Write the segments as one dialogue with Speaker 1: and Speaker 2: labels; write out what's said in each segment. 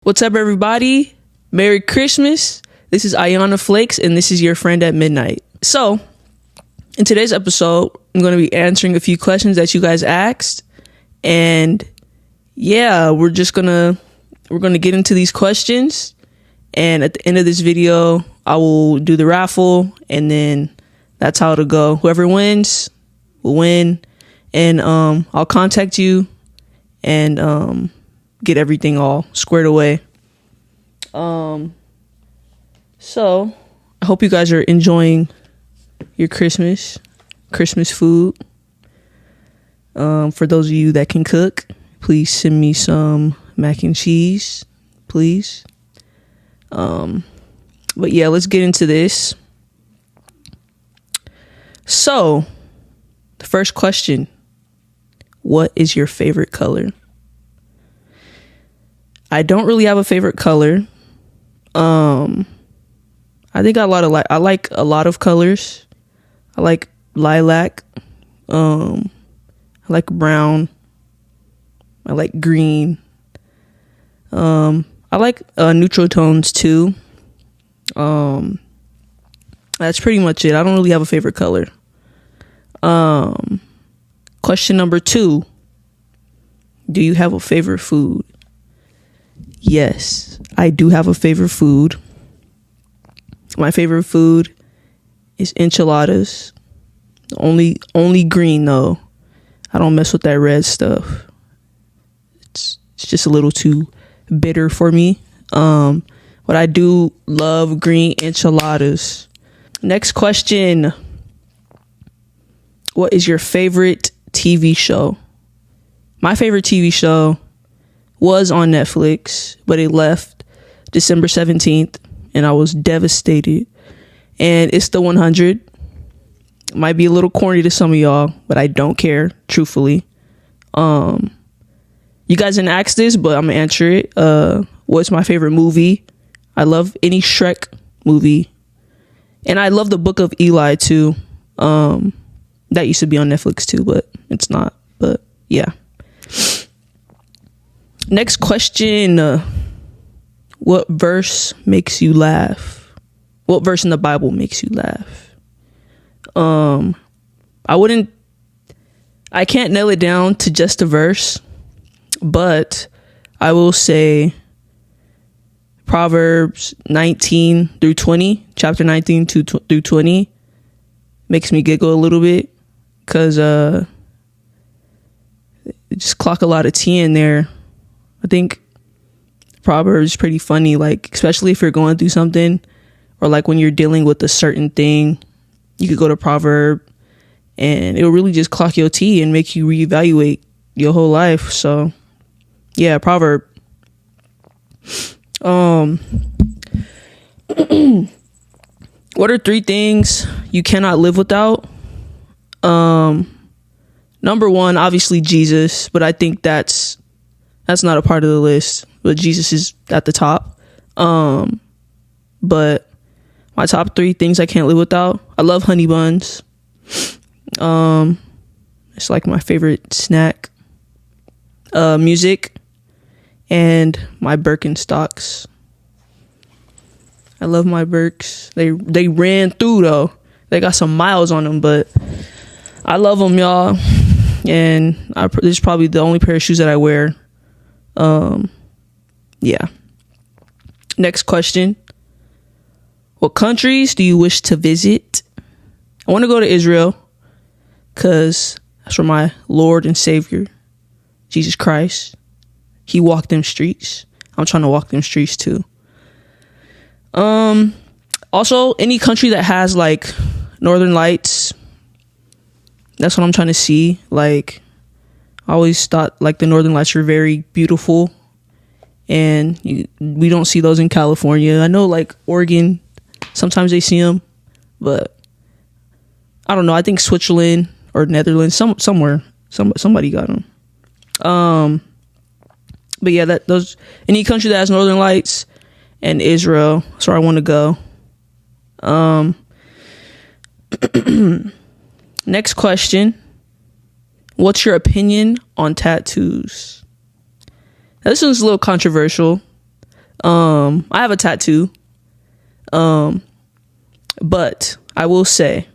Speaker 1: What's up, everybody? Merry Christmas. This is Ayanna Flakes, and this is your friend at midnight. So, in today's episode, I'm going to be answering a few questions that you guys asked. And yeah, we're going to get into these questions. And at the end of this video, I will do the raffle, and then that's how it'll go. Whoever wins will win. And I'll contact you and get everything all squared away. So I hope you guys are enjoying your Christmas food. For those of you that can cook, please send me some mac and cheese, please. But yeah, let's get into this. So the first question, what is your favorite color? I don't really have a favorite color. I think I like a lot of colors. I like lilac. I like brown. I like green. I like neutral tones too. That's pretty much it. I don't really have a favorite color. Question number 2. Do you have a favorite food? Yes, I do have a favorite food. My favorite food is enchiladas. Only green though. I don't mess with that red stuff. It's just a little too bitter for me. But I do love green enchiladas. Next question. What is your favorite TV show? My favorite TV show was on Netflix, but it left December 17th, and I was devastated. And it's The 100. Might be a little corny to some of y'all, but I don't care, truthfully. You guys didn't ask this, but I'm gonna answer it. What's my favorite movie? I love any Shrek movie, and I love The Book of Eli too. That used to be on Netflix too, but it's not. But yeah. Next question. What verse makes you laugh? What verse in the Bible makes you laugh? I can't nail it down to just a verse, but I will say Proverbs 19 through 20, chapter 19 through 20 makes me giggle a little bit because just clock a lot of tea in there. I think Proverbs is pretty funny, like especially if you're going through something or like when you're dealing with a certain thing, you could go to Proverb and it'll really just clock your tea and make you reevaluate your whole life. So yeah, Proverb. What are 3 things you cannot live without? Number 1, obviously Jesus, but I think that's not a part of the list, but Jesus is at the top. But my top 3 things I can't live without. I love honey buns. It's like my favorite snack. Music and my Birkenstocks. I love my Birks. They ran through though. They got some miles on them, but I love them, y'all. And this is probably the only pair of shoes that I wear. Yeah. Next question. What countries do you wish to visit? I want to go to Israel because that's where my Lord and Savior, Jesus Christ, he walked them streets. I'm trying to walk them streets too. Also any country that has like Northern Lights, that's what I'm trying to see. Like I always thought like the Northern Lights are very beautiful, and we don't see those in California. I know like Oregon, sometimes they see them, but I don't know. I think Switzerland or Netherlands, somewhere, somebody got them. But yeah, those any country that has Northern Lights and Israel, that's where I want to go. Next question. What's your opinion on tattoos? Now, this one's a little controversial. I have a tattoo. But I will say,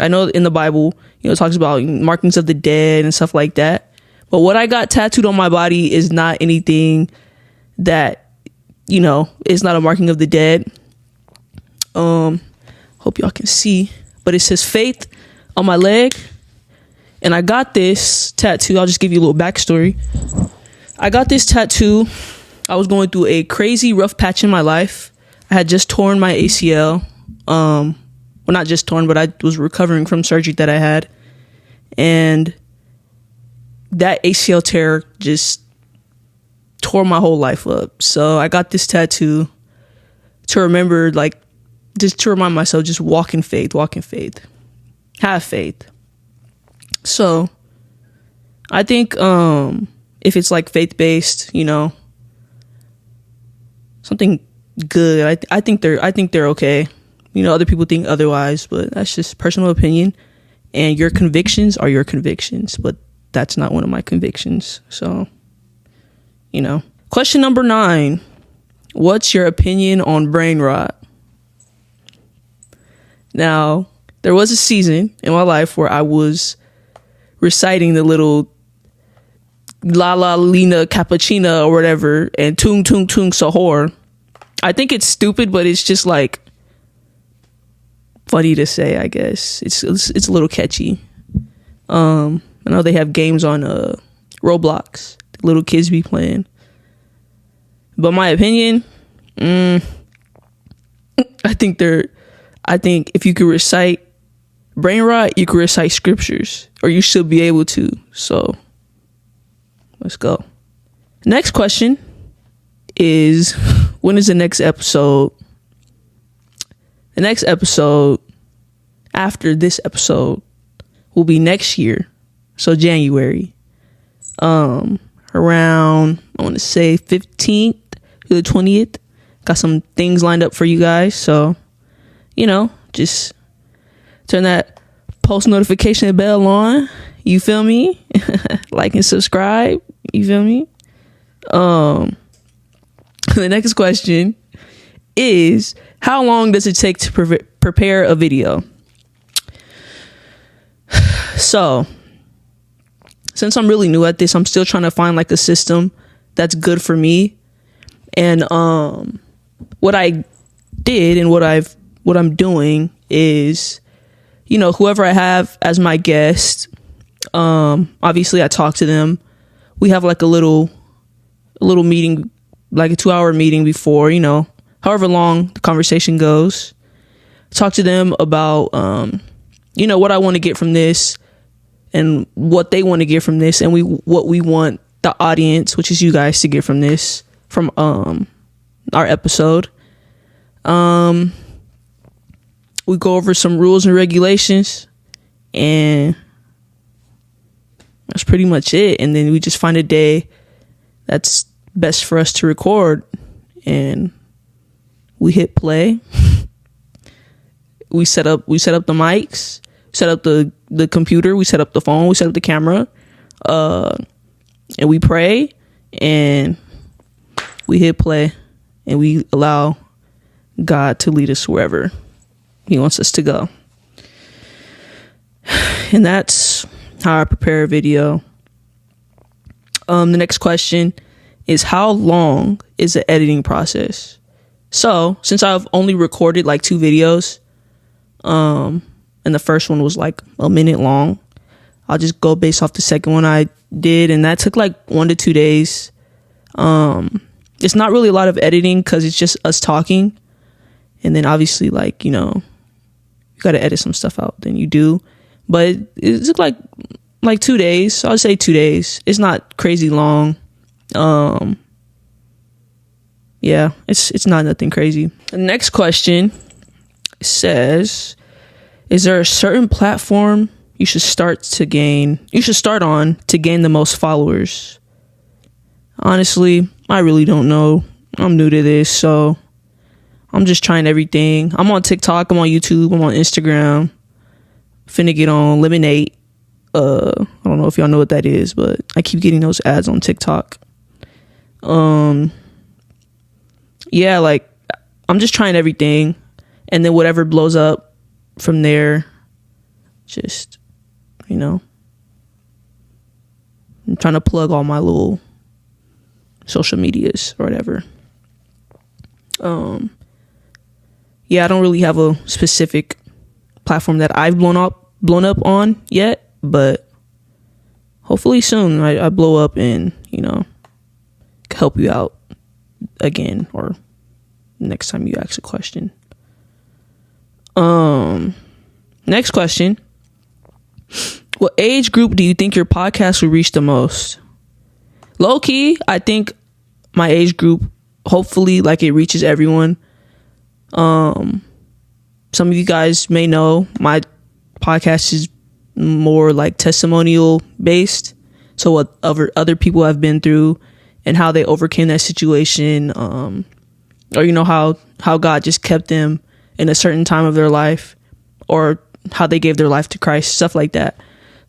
Speaker 1: I know in the Bible, it talks about markings of the dead and stuff like that. But what I got tattooed on my body is not anything that, is not a marking of the dead. Hope y'all can see, but it says faith on my leg. And I got this tattoo. I'll just give you a little backstory. I got this tattoo. I was going through a crazy rough patch in my life. I had just torn my ACL. Well, not just torn, but I was recovering from surgery that I had. And that ACL tear just tore my whole life up. So I got this tattoo to remember, just to remind myself, just walk in faith, have faith. So I think if it's faith-based, something good, I think they're okay. Other people think otherwise, but that's just personal opinion. And your convictions are your convictions, but that's not one of my convictions. So, Question number 9. What's your opinion on brain rot? Now, there was a season in my life where I was reciting the little La La Lina Cappuccina or whatever, and Tung Tung Tung Sahor. I think it's stupid, but it's just funny to say, I guess. It's a little catchy. I know they have games on Roblox, the little kids be playing. But my opinion, I think if you could recite brain rot, you could recite scriptures, or you should be able to. So let's go. Next question is, when is the next episode? The next episode after this episode will be next year. So January. Around, I want to say 15th to the 20th. Got some things lined up for you guys. So, just turn that post notification bell on. You feel me? Like and subscribe. You feel me? The next question is, how long does it take to prepare a video? So, since I'm really new at this, I'm still trying to find a system that's good for me. And what I did and what I'm doing is, whoever I have as my guest, obviously I talk to them. We have a little meeting, a 2-hour meeting before, however long the conversation goes. Talk to them about, what I want to get from this and what they want to get from this, and what we want the audience, which is you guys, to get from this, from our episode. We go over some rules and regulations, and that's pretty much it. And then we just find a day that's best for us to record, and we hit play. We set up the mics, set up the computer, we set up the phone, we set up the camera, and we pray, and we hit play, and we allow God to lead us wherever he wants us to go. And that's how I prepare a video. The next question is, how long is the editing process? So, since I've only recorded 2 videos, and the first one was a minute long, I'll just go based off the second one I did, and that took 1 to 2 days. It's not really a lot of editing because it's just us talking, and then obviously you got to edit some stuff out, then you do. But it took like 2 days. So I'd say 2 days. It's not crazy long. Yeah, it's not nothing crazy. The next question says, is there a certain platform you should start on to gain the most followers? Honestly, I really don't know. I'm new to this, so I'm just trying everything. I'm on TikTok, I'm on YouTube, I'm on Instagram. Finna get on Lemonade. I don't know if y'all know what that is, but I keep getting those ads on TikTok. yeah, like I'm just trying everything, and then whatever blows up from there, just, I'm trying to plug all my little social medias or whatever. Yeah, I don't really have a specific platform that I've blown up on yet, but hopefully soon I blow up and, help you out again, or next time you ask a question. Next question. What age group do you think your podcast will reach the most? Low key, I think my age group, hopefully, like, it reaches everyone. Some of you guys may know my podcast is more like testimonial based. So what other people have been through and how they overcame that situation, or how God just kept them in a certain time of their life, or how they gave their life to Christ, stuff like that.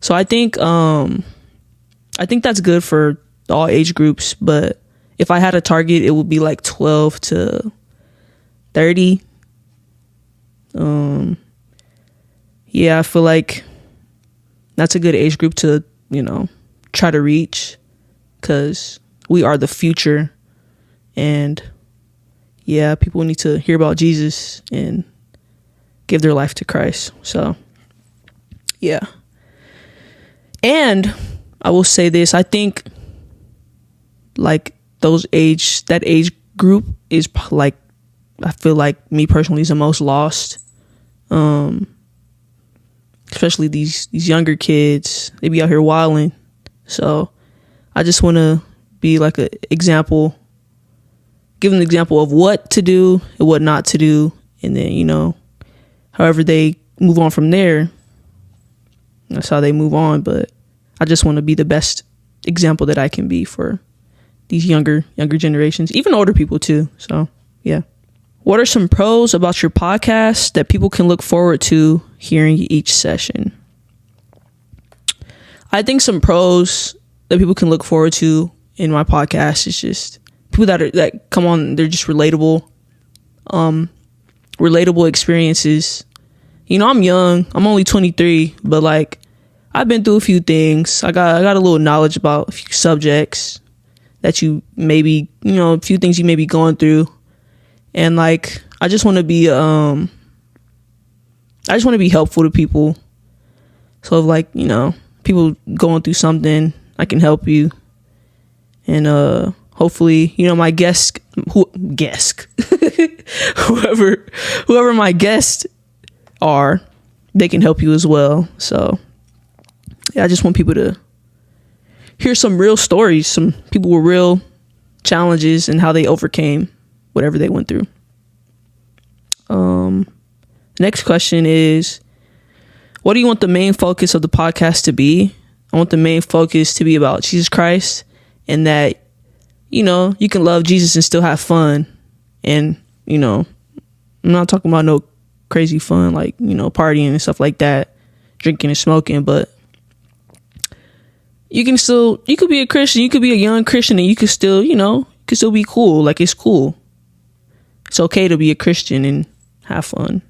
Speaker 1: So I think that's good for all age groups, but if I had a target, it would be like 12 to 30. Yeah, I feel like that's a good age group to, try to reach, because we are the future, and yeah, people need to hear about Jesus and give their life to Christ. So yeah. And I will say this, I think like that age group is like, I feel like me personally is the most lost. Especially these younger kids, they be out here wilding. So I just want to be like an example, give them an example of what to do and what not to do. And then, however they move on from there, that's how they move on. But I just want to be the best example that I can be for these younger generations, even older people too. So yeah. What are some pros about your podcast that people can look forward to hearing each session? I think some pros that people can look forward to in my podcast is just people that come on, they're just relatable experiences. I'm young, I'm only 23, but like I've been through a few things. I got a little knowledge about a few subjects that you maybe, a few things you may be going through. And like, I just want to be helpful to people. So if like, people going through something, I can help you. And hopefully, my whoever my guests are, they can help you as well. So yeah, I just want people to hear some real stories, some people with real challenges and how they overcame whatever they went through. Next question is, what do you want the main focus of the podcast to be? I want the main focus to be about Jesus Christ, and that, you can love Jesus and still have fun. And, I'm not talking about no crazy fun, like, partying and stuff like that, drinking and smoking, but you could be a Christian, you could be a young Christian, and you could still, be cool. Like, it's cool. It's okay to be a Christian and have fun.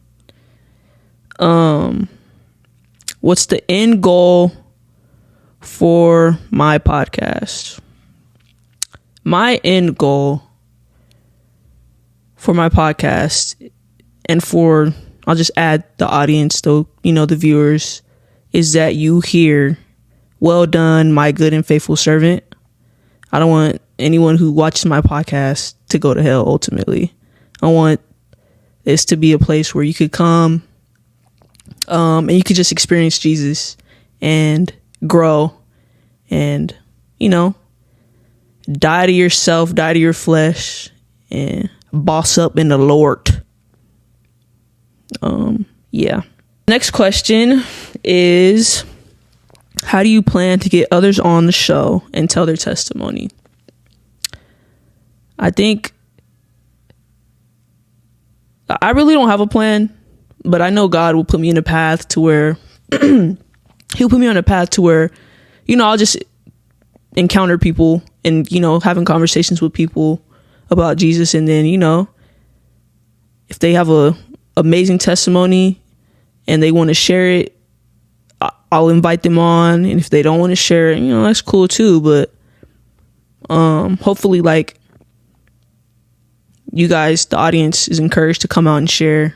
Speaker 1: What's the end goal for my podcast? My end goal for my podcast, and I'll just add the audience, the viewers, is that you hear, "Well done, my good and faithful servant." I don't want anyone who watches my podcast to go to hell ultimately. I want this to be a place where you could come, and you could just experience Jesus and grow and, die to yourself, die to your flesh, and boss up in the Lord. Yeah. Next question is, how do you plan to get others on the show and tell their testimony? I think I really don't have a plan, but I know God will put me in a path to where he'll put me on a path to where, I'll just encounter people and, having conversations with people about Jesus. And then, if they have a amazing testimony and they want to share it, I'll invite them on. And if they don't want to share it, that's cool too. But hopefully, like, you guys, the audience, is encouraged to come out and share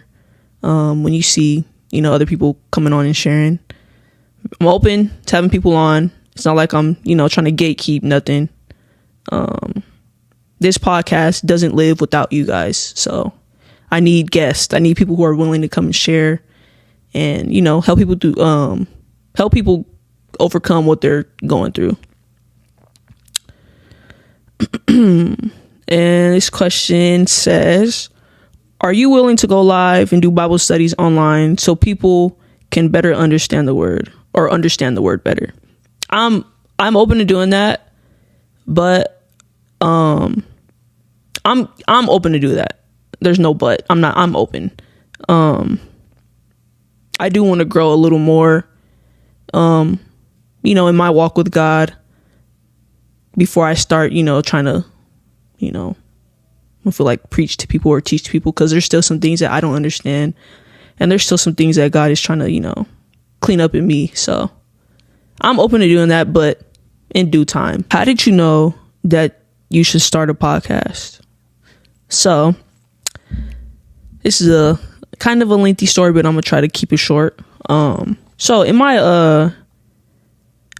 Speaker 1: when you see, other people coming on and sharing. I'm open to having people on. It's not like I'm, trying to gatekeep nothing. This podcast doesn't live without you guys. So I need guests. I need people who are willing to come and share and, help people overcome what they're going through. And this question says, are you willing to go live and do Bible studies online so people can better understand the word or understand the word better? I'm open to doing that, but I'm open to do that. There's no but. I'm open. I do want to grow a little more in my walk with God before I start, trying to, I feel like preach to people or teach people, because there's still some things that I don't understand, and there's still some things that God is trying to, clean up in me. So I'm open to doing that, but in due time. How did you know that you should start a podcast? So this is a kind of a lengthy story, but I'm gonna try to keep it short. So in my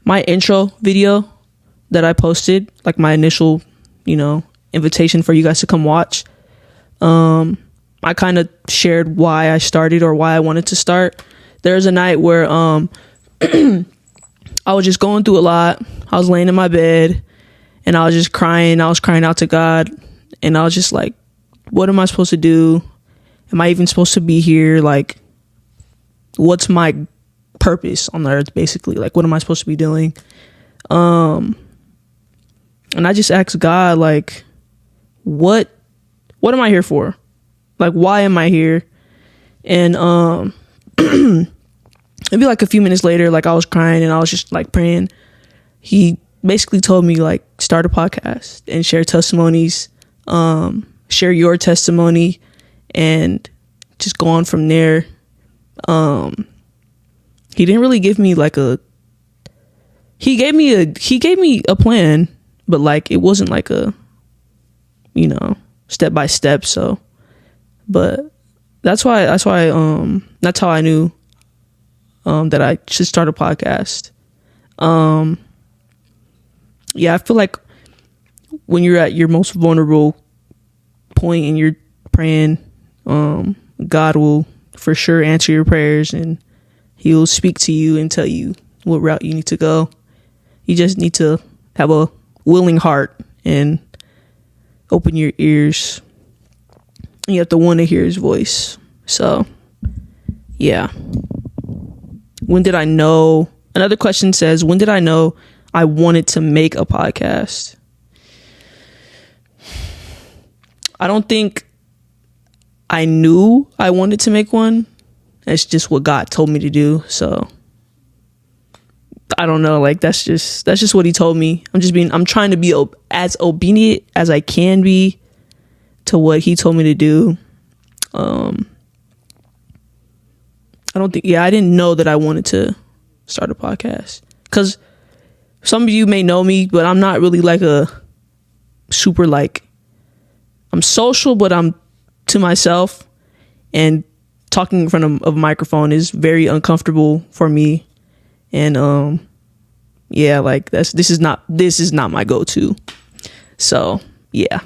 Speaker 1: my intro video that I posted, like my initial, invitation for you guys to come watch, I kind of shared why I started or why I wanted to start. There's a night where I was just going through a lot. I was laying in my bed and I was just crying. I was crying out to God, and I was just like, what am I supposed to do? Am I even supposed to be here? Like, what's my purpose on the earth, basically? Like, what am I supposed to be doing? And I just asked God, like, what am I here for? Like, why am I here? And maybe like a few minutes later, like, I was crying and I was just like praying. He basically told me, like, start a podcast and share testimonies, share your testimony, and just go on from there. He didn't really give me like he gave me a plan, but like, it wasn't like a, step by step. So, but that's how I knew, that I should start a podcast. Yeah, I feel like when you're at your most vulnerable point and you're praying, God will for sure answer your prayers, and he'll speak to you and tell you what route you need to go. You just need to have a willing heart and open your ears. You have to want to hear his voice. So, yeah. When did I know? Another question says, when did I know I wanted to make a podcast? I don't think I knew I wanted to make one. It's just what God told me to do. So I don't know. Like, that's just what he told me. I'm trying to be as obedient as I can be to what he told me to do. I didn't know that I wanted to start a podcast, because some of you may know me, but I'm not really like a super, like, I'm social, but I'm to myself, and talking in front of a microphone is very uncomfortable for me. And yeah, like, this is not my go-to. So yeah.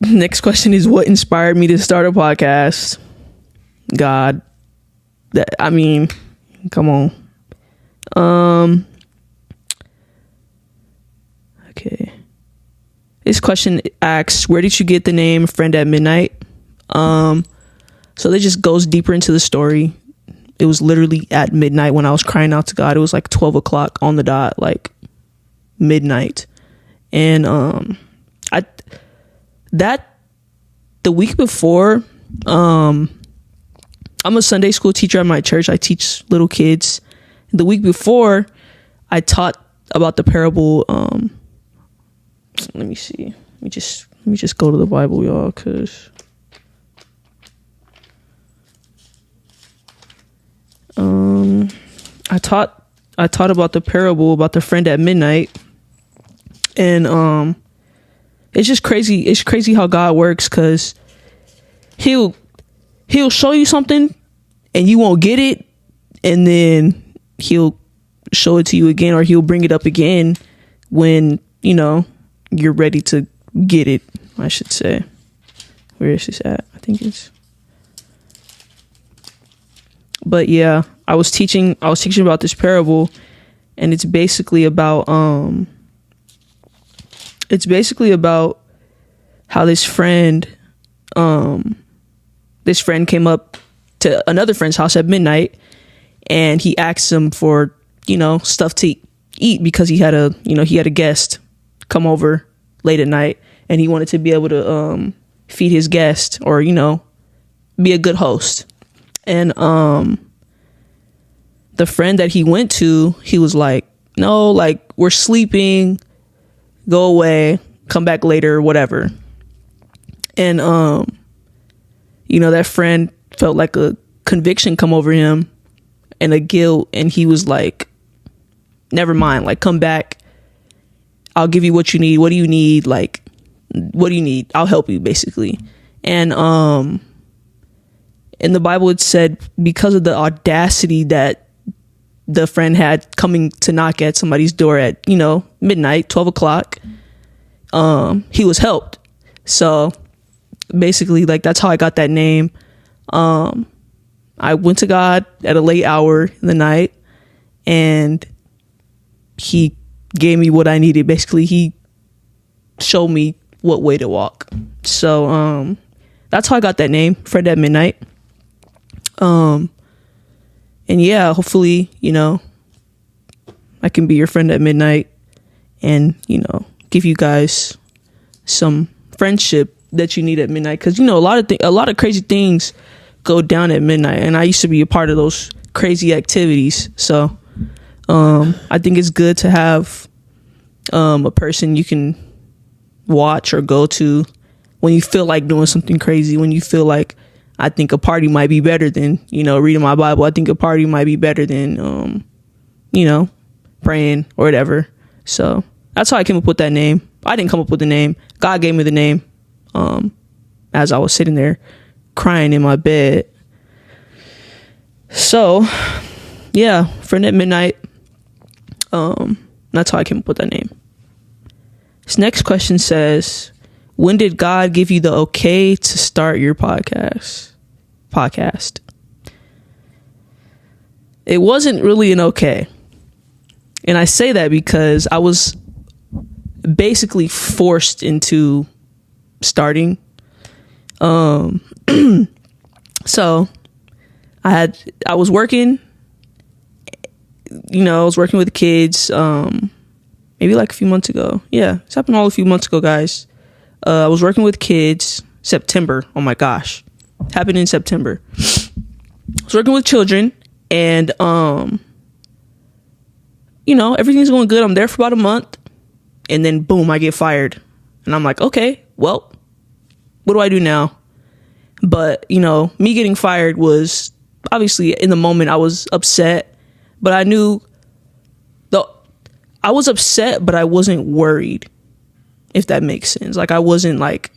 Speaker 1: Next question is, what inspired me to start a podcast? God. Come on. Okay. This question asks, where did you get the name Friend at Midnight? So that just goes deeper into the story. It was literally at midnight when I was crying out to God. It was like 12 o'clock on the dot, like midnight. And the week before, I'm a Sunday school teacher at my church. I teach little kids. The week before, I taught about the parable. Let me see. Let me just go to the Bible, y'all, because I taught about the parable about the friend at midnight, and it's just crazy. It's crazy how God works, because he'll show you something and you won't get it, and then he'll show it to you again, or he'll bring it up again when you're ready to get it, I should say. Where is this at? I think it's, but yeah, I was teaching about this parable, and it's basically about how this friend came up to another friend's house at midnight, and he asked him for stuff to eat, because he had a guest come over late at night, and he wanted to be able to feed his guest, or be a good host. And the friend that he went to, he was like, no, like, we're sleeping, go away, come back later, whatever. And that friend felt like a conviction come over him, and a guilt, and he was like, never mind, like, come back, I'll give you what you need. What do you need? Like, what do you need? I'll help you, basically. And in the Bible, it said, because of the audacity that the friend had coming to knock at somebody's door at midnight, 12 o'clock, he was helped. So basically, like, that's how I got that name. I went to God at a late hour in the night, and he gave me what I needed. Basically, he showed me what way to walk. So that's how I got that name, Friend at Midnight. And yeah, hopefully, I can be your friend at midnight, and give you guys some friendship that you need at midnight, because a lot of crazy things go down at midnight, and I used to be a part of those crazy activities. So I think it's good to have a person you can watch or go to when you feel like doing something crazy, when you feel like, I think a party might be better than reading my Bible. I think a party might be better than praying or whatever. So that's how I came up with that name. I didn't come up with the name. God gave me the name as I was sitting there crying in my bed. So yeah, Friend at Midnight. That's how I came up with that name. This next question says, when did God give you the okay to start your podcast? It wasn't really an okay. And I say that because I was basically forced into starting. So I was working, I was working with the kids, maybe like a few months ago. Yeah, it's happened all a few months ago, guys. I was working with kids, September. Oh my gosh. Happened in September. I was working with children, and everything's going good. I'm there for about a month, and then boom, I get fired. And I'm like, okay, well, what do I do now? But, me getting fired was obviously, in the moment, I was upset, but I knew I was upset, but I wasn't worried, if that makes sense. Like, I wasn't like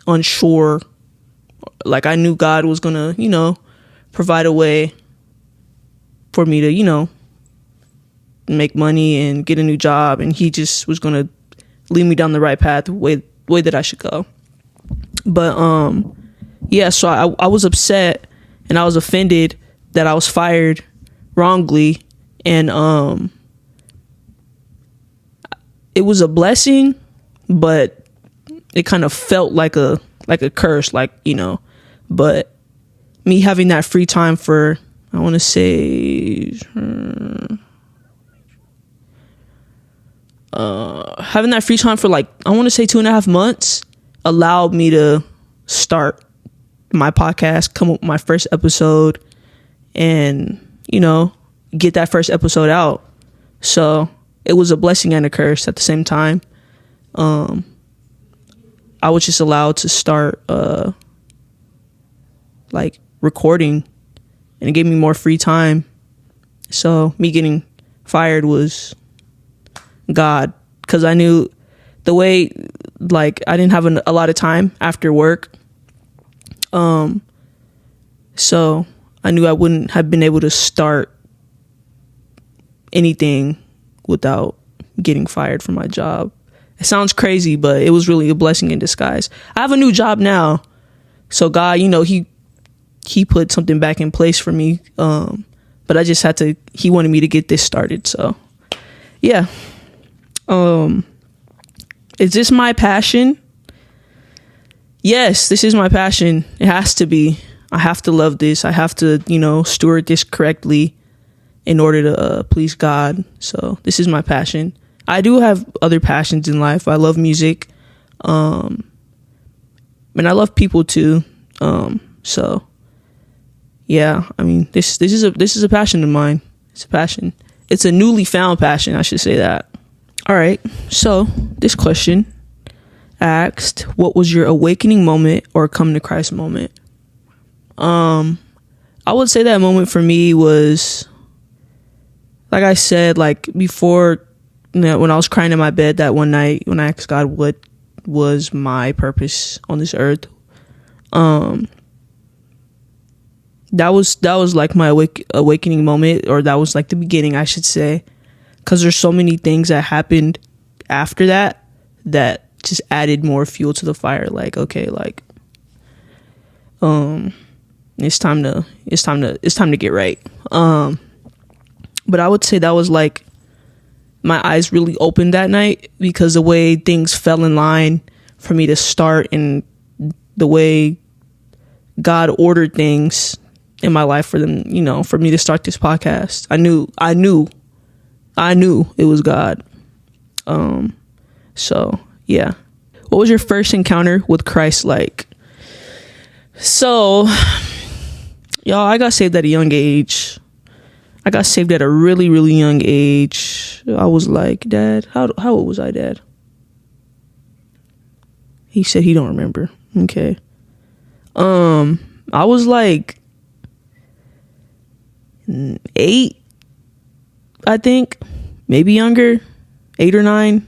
Speaker 1: unsure. Like, I knew God was gonna, provide a way for me to, make money and get a new job, and he just was gonna lead me down the right path, way that I should go. But yeah, so I was upset, and I was offended that I was fired wrongly, and it was a blessing, but it kind of felt like a curse, but me having that free time for, I want to say, having that free time for I want to say 2.5 months allowed me to start my podcast, come up with my first episode, and, get that first episode out. So it was a blessing and a curse at the same time. I was just allowed to start like recording, and it gave me more free time. So me getting fired was God, because I knew the way, like, I didn't have a lot of time after work. So I knew I wouldn't have been able to start anything without getting fired from my job. It sounds crazy, but it was really a blessing in disguise. I have a new job now. So God, you know, he put something back in place for me. But I just had to, he wanted me to get this started. So yeah. Is this my passion? Yes, this is my passion. It has to be. I have to love this. I have to, you know, steward this correctly in order to please God. So this is my passion. I do have other passions in life. I love music. And I love people too. So yeah, I mean, this is a passion of mine. It's a passion. It's a newly found passion, I should say that. All right. So this question asked, what was your awakening moment or come to Christ moment? I would say that moment for me was, like I said, like before, you know, when I was crying in my bed that one night when I asked God what was my purpose on this earth. That was like my awakening moment, or that was like the beginning, I should say, because there's so many things that happened after that just added more fuel to the fire. Like, okay, like, it's time to get right. But I would say that was like my eyes really opened that night, because the way things fell in line for me to start, and the way God ordered things in my life for them, you know, for me to start this podcast. I knew it was God. So yeah. What was your first encounter with Christ like? So, y'all, I got saved at a young age. I got saved at a really, really young age. I was like, Dad, how old was I, Dad? He said he don't remember. Okay. I was like 8, I think, maybe younger, 8 or 9,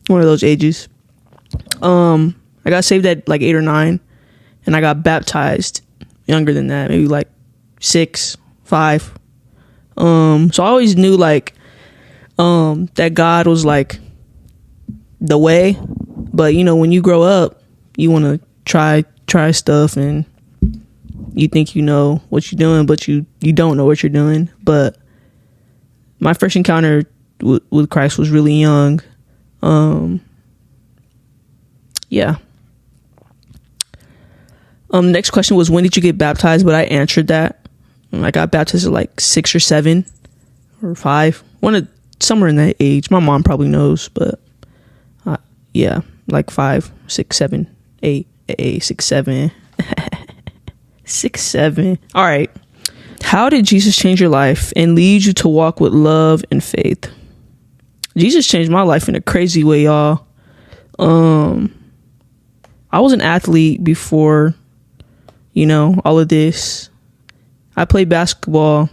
Speaker 1: one of those ages. I got saved at like 8 or 9, and I got baptized younger than that, maybe like 6, 5. So I always knew like that God was like the way, but you know, when you grow up, you want to try stuff, and you think you know what you're doing, but you don't know what you're doing. But my first encounter with Christ was really young. Yeah. Next question was, when did you get baptized? But I answered that. I got baptized at like 6 or 7 or 5, somewhere in that age. My mom probably knows, but yeah, like 5, 6, 7, 8, 6, 7. 6, 7. All right. How did Jesus change your life and lead you to walk with love and faith? Jesus changed my life in a crazy way, y'all. I was an athlete before, you know, all of this. I played basketball,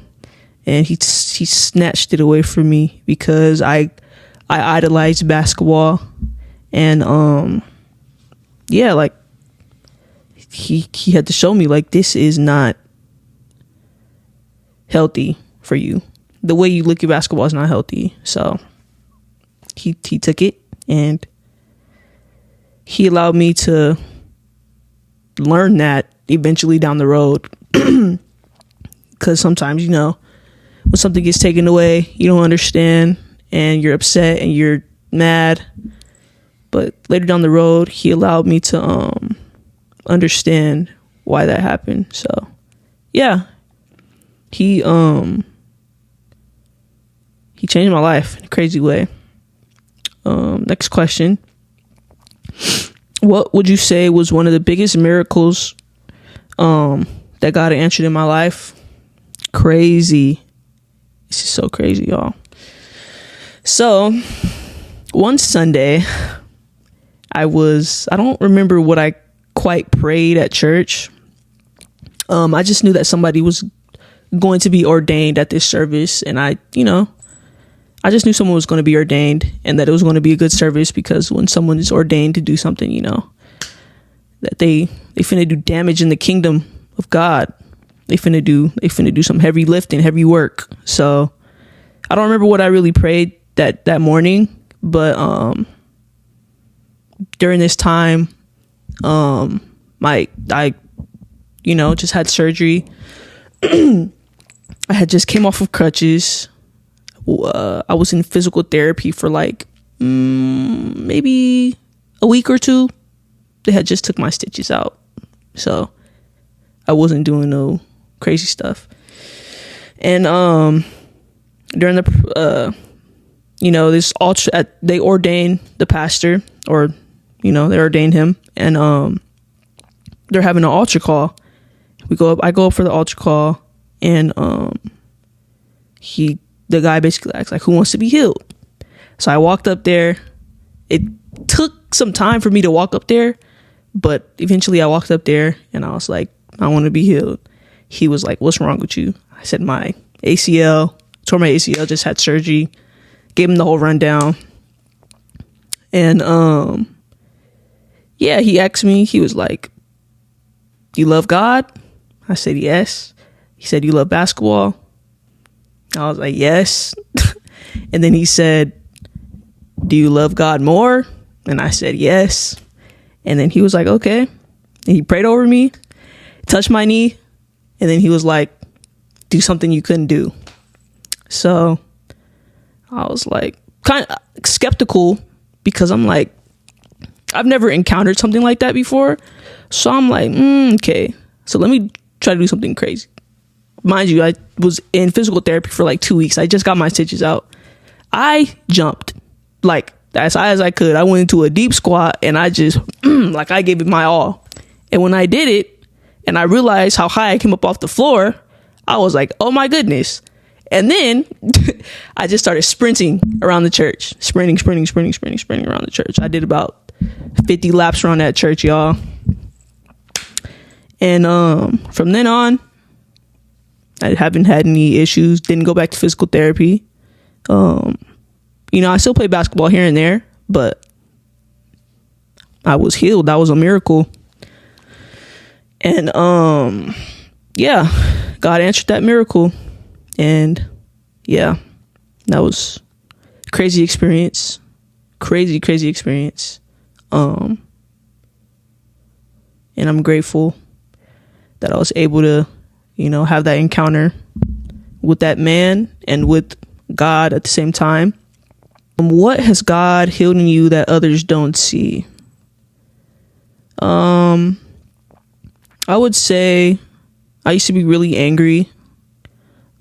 Speaker 1: and he snatched it away from me because I idolized basketball, and yeah, like he had to show me like, this is not healthy for you. The way you look at basketball is not healthy. So he took it, and he allowed me to learn that eventually down the road. Because sometimes, you know, when something gets taken away, you don't understand, and you're upset and you're mad. But later down the road, he allowed me to understand why that happened. So yeah, he changed my life in a crazy way. Next question. What would you say was one of the biggest miracles that God answered in my life? Crazy. This is so crazy, y'all. So one Sunday, I don't remember what I quite prayed at church. I just knew that somebody was going to be ordained at this service, and I just knew someone was going to be ordained and that it was going to be a good service, because when someone is ordained to do something, that they finna do damage in the kingdom of God. They finna do some heavy lifting, heavy work. So I don't remember what I really prayed that morning, but during this time, I just had surgery. I had just came off of crutches. I was in physical therapy for like maybe a week or two. They had just took my stitches out, so I wasn't doing no crazy stuff. And during the this altar, they ordained the pastor, or they ordained him, and they're having an altar call. I go up for the altar call, and the guy basically asks, like, who wants to be healed? So I walked up there. It took some time for me to walk up there, but eventually I walked up there and I was like, I want to be healed. He was like, what's wrong with you? I said, tore my ACL, just had surgery. Gave him the whole rundown. And he asked me, he was like, you love God? I said, yes. He said, you love basketball? I was like, yes. And then he said, do you love God more? And I said, yes. And then he was like, okay. And he prayed over me, touched my knee, and then he was like, do something you couldn't do. So I was like kind of skeptical, because I'm like, I've never encountered something like that before. So I'm like, okay, so let me try to do something crazy. Mind you, I was in physical therapy for like 2 weeks. I just got my stitches out. I jumped like as high as I could. I went into a deep squat, and I just I gave it my all. And when I did it and I realized how high I came up off the floor, I was like, oh my goodness. And then I just started sprinting around the church, sprinting around the church. I did about 50 laps around that church, y'all. And from then on, I haven't had any issues. Didn't go back to physical therapy. I still play basketball here and there, but I was healed. That was a miracle. And God answered that miracle. And that was crazy experience. Crazy experience. And I'm grateful that I was able to, have that encounter with that man and with God at the same time. What has God healed in you that others don't see? I would say I used to be really angry.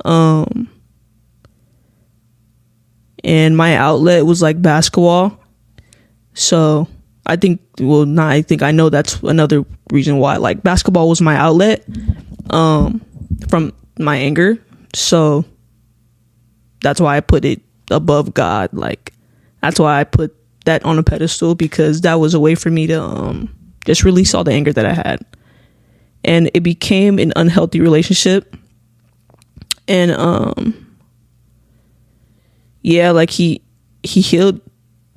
Speaker 1: And my outlet was like basketball. So I know that's another reason why, like, basketball was my outlet from my anger. So that's why I put it above God. Like, that's why I put that on a pedestal, because that was a way for me to just release all the anger that I had. And it became an unhealthy relationship. And like he healed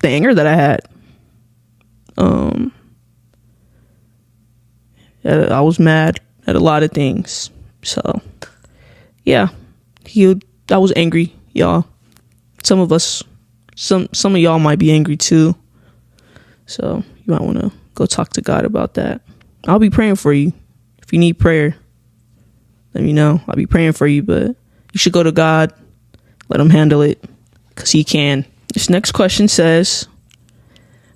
Speaker 1: the anger that I had. I was mad at a lot of things. So I was angry, y'all. Some of y'all might be angry too. So you might want to go talk to God about that. I'll be praying for you. If you need prayer, let me know. I'll be praying for you, but you should go to God. Let him handle it, because he can. This next question says,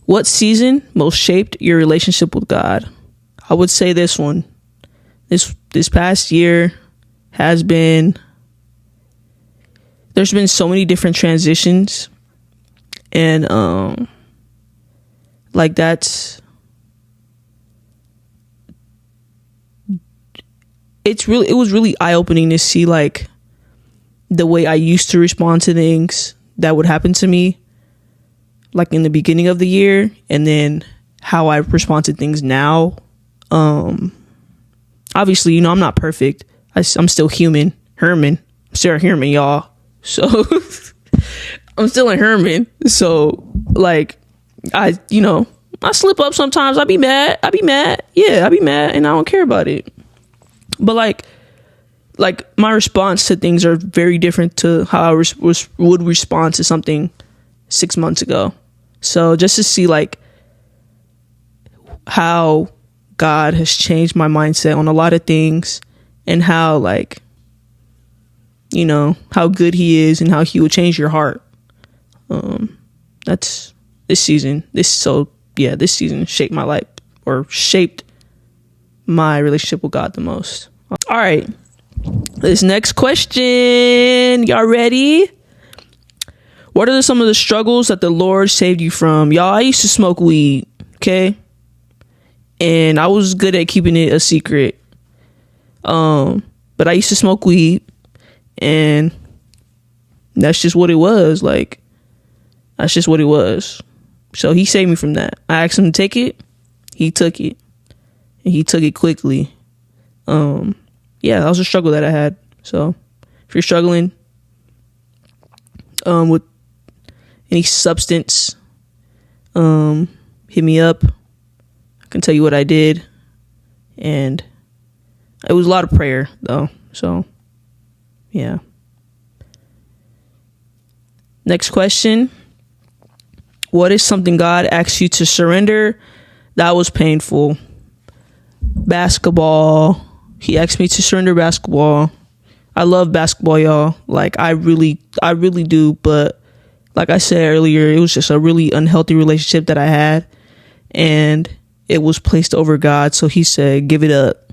Speaker 1: what season most shaped your relationship with God? I would say this one. This past year there's been so many different transitions, and it was really eye-opening to see, like, the way I used to respond to things that would happen to me like in the beginning of the year, and then how I respond to things now. Obviously, you know, I'm not perfect. I'm still human. I'm still a Herman, y'all. So I'm still a Herman. So like, I slip up sometimes. I be mad. Yeah, I be mad, and I don't care about it. But like my response to things are very different to how I would respond to something 6 months ago. So just to see like how God has changed my mindset on a lot of things, and how like, you know, how good he is and how he will change your heart. That's this season. This season shaped my life, or shaped my relationship with God the most. All right. This next question. Y'all ready? What are some of the struggles that the Lord saved you from? Y'all, I used to smoke weed, okay? And I was good at keeping it a secret. But I used to smoke weed, and that's just what it was. Like, that's just what it was. So he saved me from that. I asked him to take it. He took it. And he took it quickly. Yeah, that was a struggle that I had. So if you're struggling with any substance, hit me up. I can tell you what I did. And it was a lot of prayer though. So yeah. Next question. What is something God asked you to surrender that was painful? Basketball. He asked me to surrender basketball. I love basketball, y'all. Like, I really do. But like I said earlier, it was just a really unhealthy relationship that I had, and it was placed over God. So he said, give it up.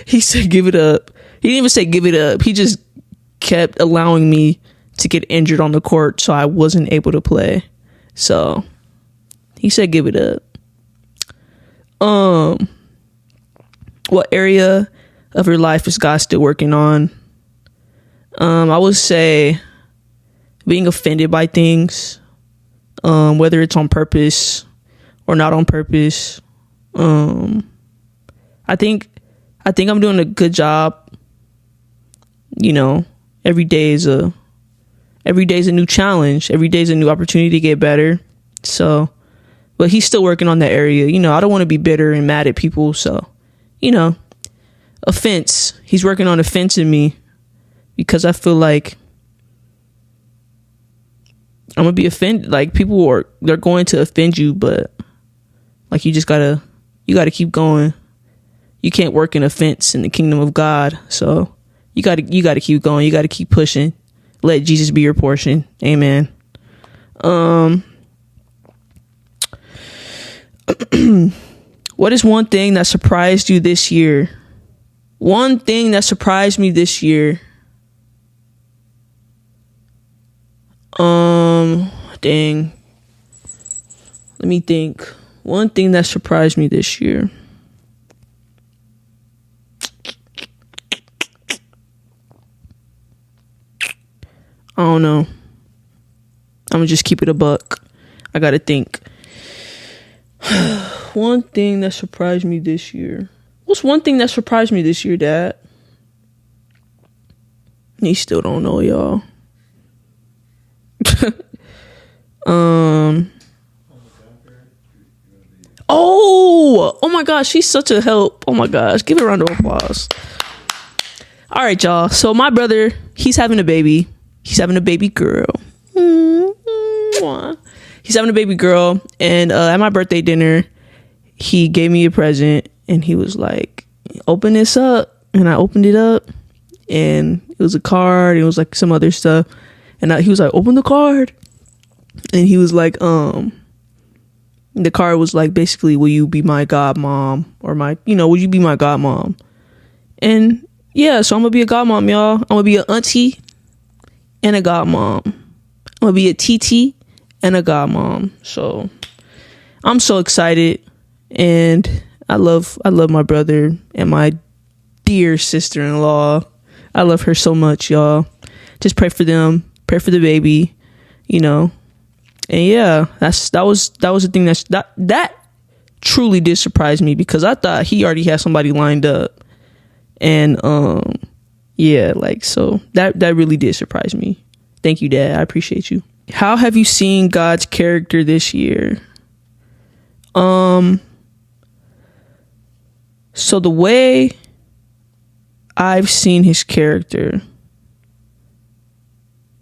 Speaker 1: He said, give it up. He didn't even say give it up. He just kept allowing me to get injured on the court, so I wasn't able to play. So he said, give it up. What area of your life is God still working on? I would say being offended by things, whether it's on purpose or not on purpose. I think I'm doing a good job. You know, every day is a new challenge. Every day is a new opportunity to get better. So, but he's still working on that area. You know, I don't want to be bitter and mad at people. So, you know, offense. He's working on offense in me, because I feel like I'm gonna be offended. Like, they're going to offend you, but like, you gotta keep going. You can't work in offense in the kingdom of God. So you gotta keep going. You gotta keep pushing. Let Jesus be your portion. Amen. What is one thing that surprised you this year? One thing that surprised me this year. Dang. Let me think. One thing that surprised me this year. I don't know. I'm gonna just keep it a buck. I gotta think. One thing that surprised me this year. What's one thing that surprised me this year, Dad? He still don't know, y'all. Oh my gosh, she's such a help. Oh my gosh, give her a round of applause. All right, y'all. So my brother, he's having a baby. He's having a baby girl. He's having a baby girl. And at my birthday dinner, he gave me a present. And he was like, open this up. And I opened it up. And it was a card. It was like some other stuff. And he was like, open the card. And he was like, the card was like, basically, will you be my godmom? Or will you be my godmom? And yeah, so I'm going to be a godmom, y'all. I'm going to be an auntie and a godmom. I'm gonna be a TT and a godmom. So I'm so excited, and I love my brother and my dear sister-in-law. I love her so much, y'all. Just pray for them. pray for the baby, you know. And yeah, that was the thing that truly did surprise me, because I thought he already had somebody lined up. And yeah, like, so that really did surprise me. Thank you, Dad. I appreciate you. How have you seen God's character this year? So the way I've seen his character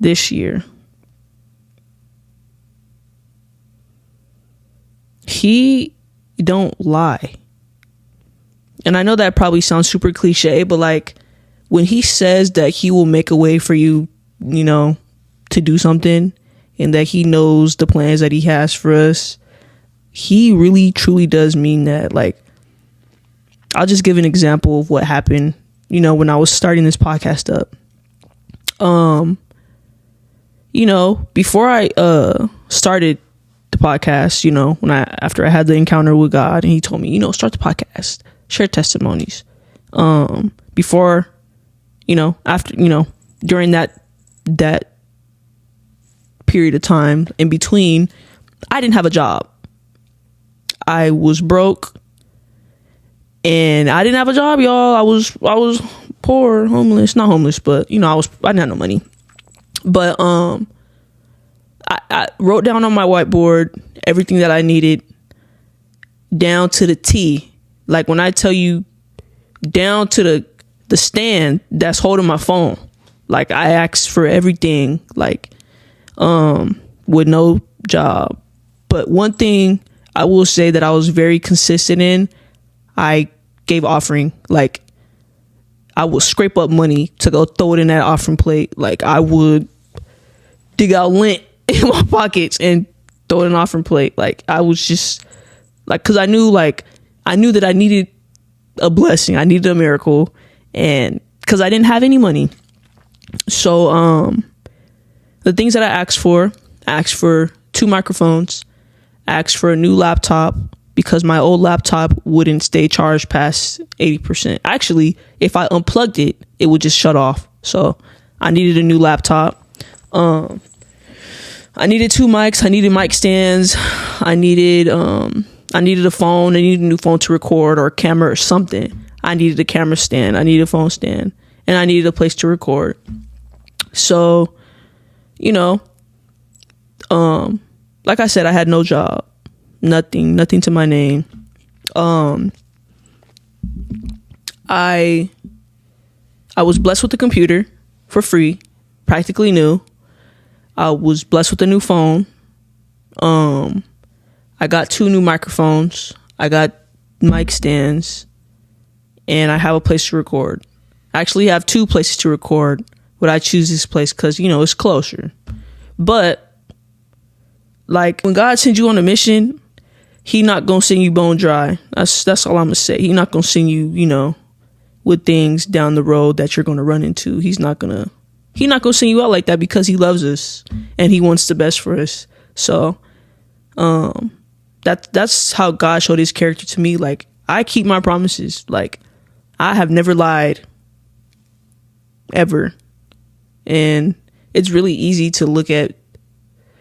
Speaker 1: this year, he don't lie. And I know that probably sounds super cliche, but like, when he says that he will make a way for you, you know, to do something, and that he knows the plans that he has for us, he really truly does mean that. Like, I'll just give an example of what happened, you know, when I was starting this podcast up. You know, before I started the podcast, you know, after I had the encounter with God, and he told me, you know, start the podcast, share testimonies. Before, you know, after, you know, during that period of time in between, I didn't have a job. I was broke, and I didn't have a job, y'all. I was poor, homeless, not homeless, but you know, I didn't have no money. But I wrote down on my whiteboard everything that I needed, down to the T. Like, when I tell you, down to the stand that's holding my phone. Like, I asked for everything, like, with no job. But one thing I will say that I was very consistent in, I gave offering. Like, I would scrape up money to go throw it in that offering plate. Like, I would dig out lint in my pockets and throw it in an offering plate. Like, I was just like, because I knew that I needed a blessing. I needed a miracle. And because I didn't have any money. So the things that I asked for 2 microphones. I asked for a new laptop, because my old laptop wouldn't stay charged past 80%. Actually, if I unplugged it, it would just shut off. So I needed a new laptop. I needed 2 mics. I needed mic stands. I needed a phone. I needed a new phone to record, or a camera or something. I needed a camera stand. I needed a phone stand, and I needed a place to record. So, you know, like I said, I had no job. Nothing to my name. I was blessed with a computer for free, practically new. I was blessed with a new phone. I got 2 new microphones. I got mic stands, and I have a place to record. I actually have 2 places to record, but I choose this place because, you know, it's closer. But like, when God sends you on a mission, he not gonna send you bone dry. That's all I'm gonna say. He not gonna send you, you know, with things down the road that you're gonna run into. He not gonna send you out like that, because he loves us and he wants the best for us. So that's how God showed his character to me. Like, I keep my promises. Like, I have never lied ever. And it's really easy to look at.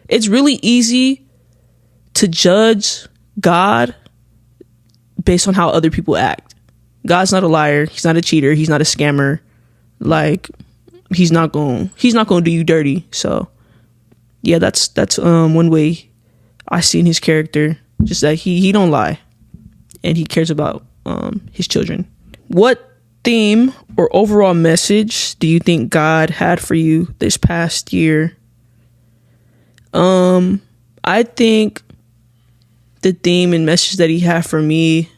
Speaker 1: It's really easy to judge God based on how other people act. God's not a liar. He's not a cheater. He's not a scammer. Like, he's not going to do you dirty. So yeah, that's one way I seen his character, just that he don't lie, and he cares about his children. What theme or overall message do you think God had for you this past year? I think the theme and message that he had for me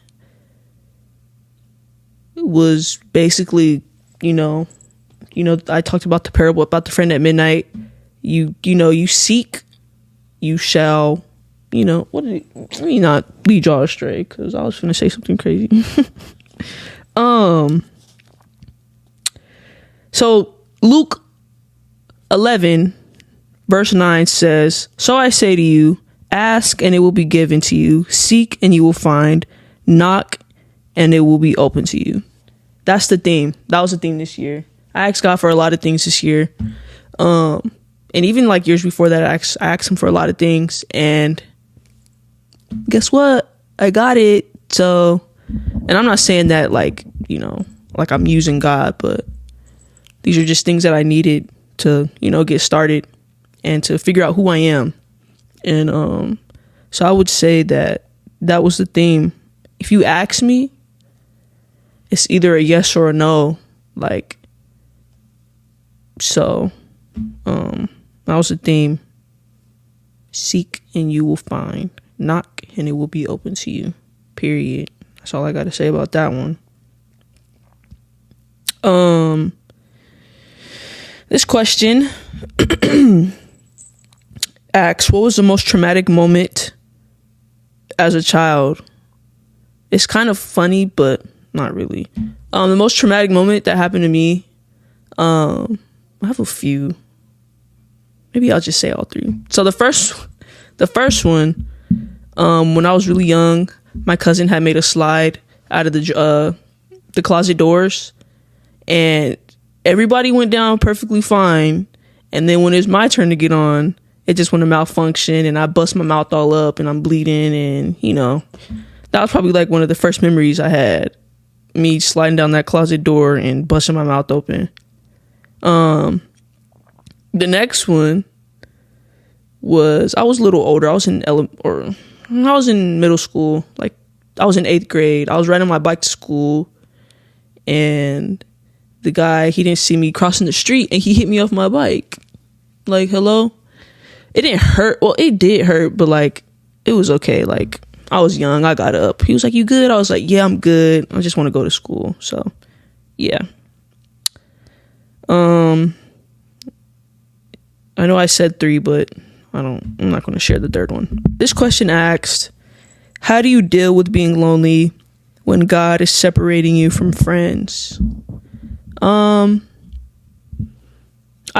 Speaker 1: was basically, you know, I talked about the parable about the friend at midnight. You seek, you shall, you know, let me not lead y'all astray, because I was going to say something crazy. So Luke 11 verse 9 says, "So I say to you, ask and it will be given to you. Seek and you will find. Knock and it will be open to you." That's the theme. That was the theme this year. I asked God for a lot of things this year. And even like years before that, I asked him for a lot of things, and guess what? I got it. So, and I'm not saying that like, you know, like I'm using God, but these are just things that I needed to, you know, get started and to figure out who I am. And so I would say that was the theme. If you ask me, it's either a yes or a no. Like, so that was the theme. Seek and you will find. Knock and it will be open to you. Period. That's all I got to say about that one. This question asks, what was the most traumatic moment as a child? It's kind of funny, but not really. The most traumatic moment that happened to me, I have a few. Maybe I'll just say all three. So the first one, when I was really young, my cousin had made a slide out of the closet doors, and everybody went down perfectly fine. And then when it was my turn to get on, it just went to malfunction, and I bust my mouth all up, and I'm bleeding, and you know, that was probably like one of the first memories I had, me sliding down that closet door and busting my mouth open. The next one was, I was a little older. I was in middle school. Like, I was in 8th grade. I was riding my bike to school, and the guy, he didn't see me crossing the street, and he hit me off my bike. Like, hello? It didn't hurt. Well, it did hurt, but like, it was okay. Like, I was young. I got up. He was like, you good? I was like, yeah, I'm good. I just want to go to school. So, yeah. I know I said 3, but I'm not going to share the third one. This question asked, how do you deal with being lonely when God is separating you from friends? I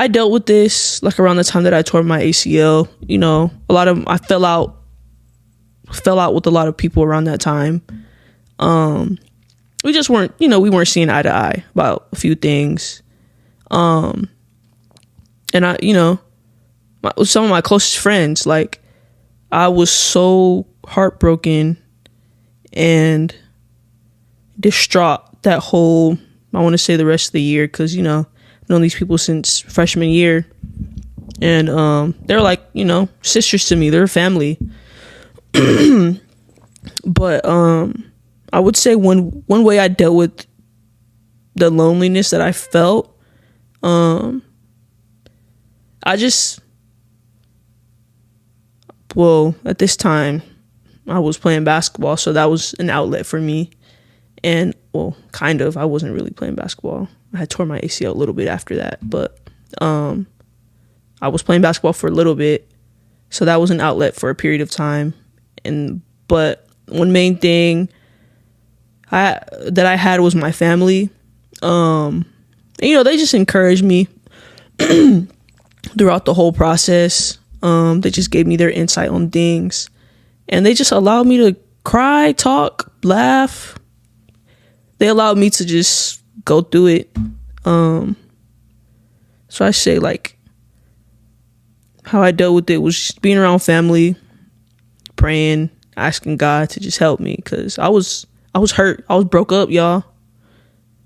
Speaker 1: dealt with this like around the time that I tore my ACL. You know, I fell out with a lot of people around that time. We just weren't, we weren't seeing eye to eye about a few things. And I, some of my closest friends, like, I was so heartbroken and distraught that whole, I want to say the rest of the year, because, I've known these people since freshman year. And they're like, sisters to me. They're family. But I would say one way I dealt with the loneliness that I felt, at this time, I was playing basketball, so that was an outlet for me. And, kind of, I wasn't really playing basketball. I had tore my ACL a little bit after that, but I was playing basketball for a little bit, so that was an outlet for a period of time. But one main thing that I had was my family. They just encouraged me throughout the whole process. They just gave me their insight on things, and they just allowed me to cry, talk, laugh. They allowed me to just go through it. So I say, like, how I dealt with it was just being around family, praying, asking God to just help me, because I was hurt. I was broke up, y'all.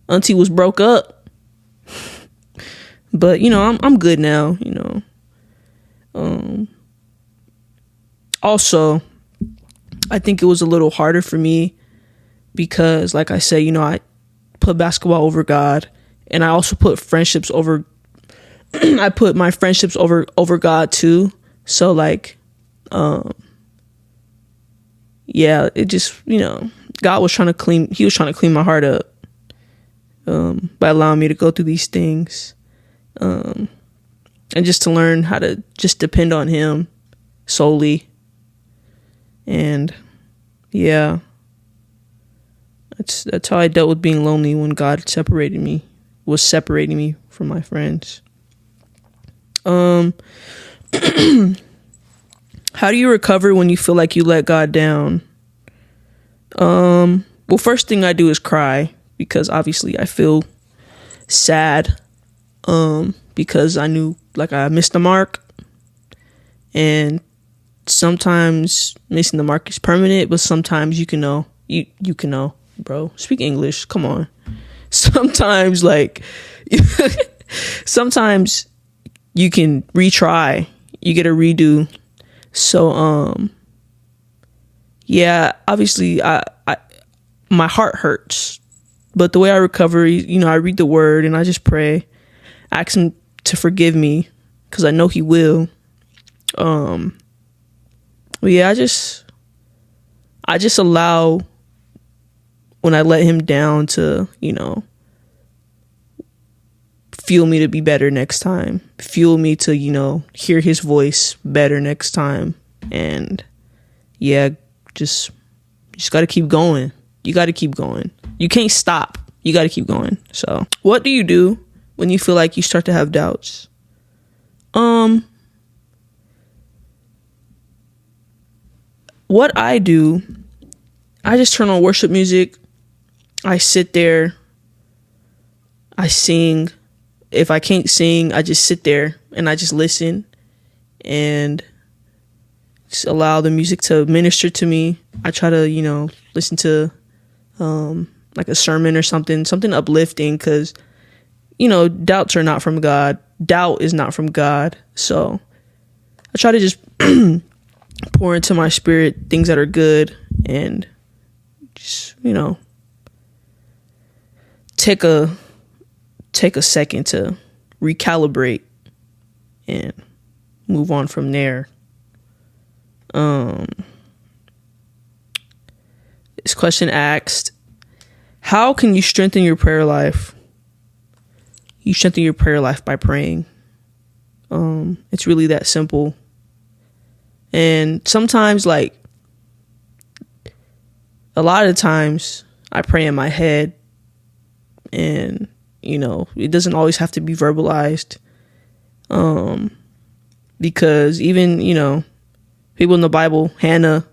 Speaker 1: Auntie was broke up. But, I'm good now, Also, I think it was a little harder for me because, like I said, I put basketball over God, and I also put friendships over, I put my friendships over God too. So, like, it just, God was trying to clean my heart up, by allowing me to go through these things, and just to learn how to just depend on Him solely. And yeah, that's how I dealt with being lonely when God was separating me from my friends. How do you recover when you feel like you let God down? Well, first thing I do is cry, because obviously I feel sad. because I knew like I missed the mark. And sometimes missing the mark is permanent, but sometimes you can know. You can know, bro. Speak English. Come on. Sometimes like sometimes you can retry. You get a redo. So yeah, obviously I my heart hurts. But the way I recover, I read the word and I just pray. Ask him to forgive me because I know he will. But yeah, I just allow when I let him down to, fuel me to be better next time. Fuel me to, hear his voice better next time. And yeah, just got to keep going. You got to keep going. You can't stop. You got to keep going. So what do you do when you feel like you start to have doubts? What I do, I just turn on worship music. I sit there. I sing. If I can't sing, I just sit there and I just listen and just allow the music to minister to me. I try to, listen to like a sermon or something uplifting, because, doubts are not from God. Doubt is not from God. So I try to just pour into my spirit things that are good and just, take a second to recalibrate and move on from there. This question asked, how can you strengthen your prayer life? You strengthen your prayer life by praying. It's really that simple. And sometimes, like, a lot of times I pray in my head, and, it doesn't always have to be verbalized. Because even, people in the Bible, Hannah,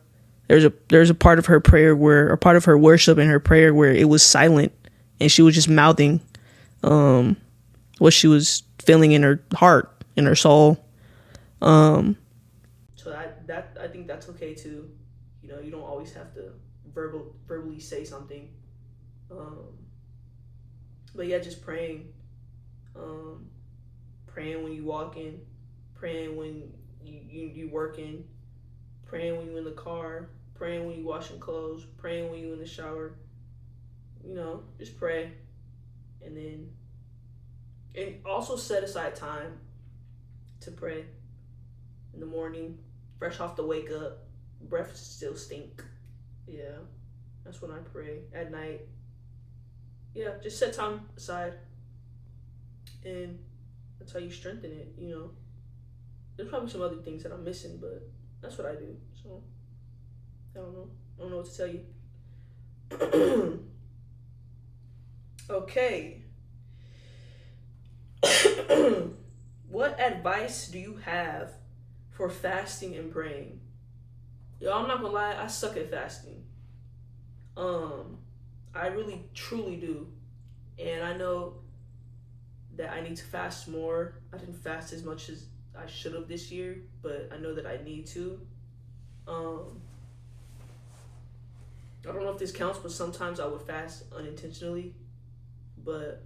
Speaker 1: there's a part of her prayer a part of her worship and her prayer where it was silent and she was just mouthing what she was feeling in her heart, in her soul. So I think that's okay too. You don't always have to verbally say something. But yeah, just praying. Praying when you walking, praying when you working, praying when you in the car, praying when you washing clothes, praying when you in the shower. Just pray. And also set aside time to pray in the morning, fresh off the wake up, breath still stink. Yeah, that's when I pray. At night, yeah, just set time aside, and that's how you strengthen it. There's probably some other things that I'm missing, but that's what I do. So I don't know what to tell you. Okay. What advice do you have for fasting and praying? Yo, I'm not gonna lie, I suck at fasting. I really truly do. And I know that I need to fast more. I didn't fast as much as I should have this year, but I know that I need to. I don't know if this counts, but sometimes I would fast unintentionally. But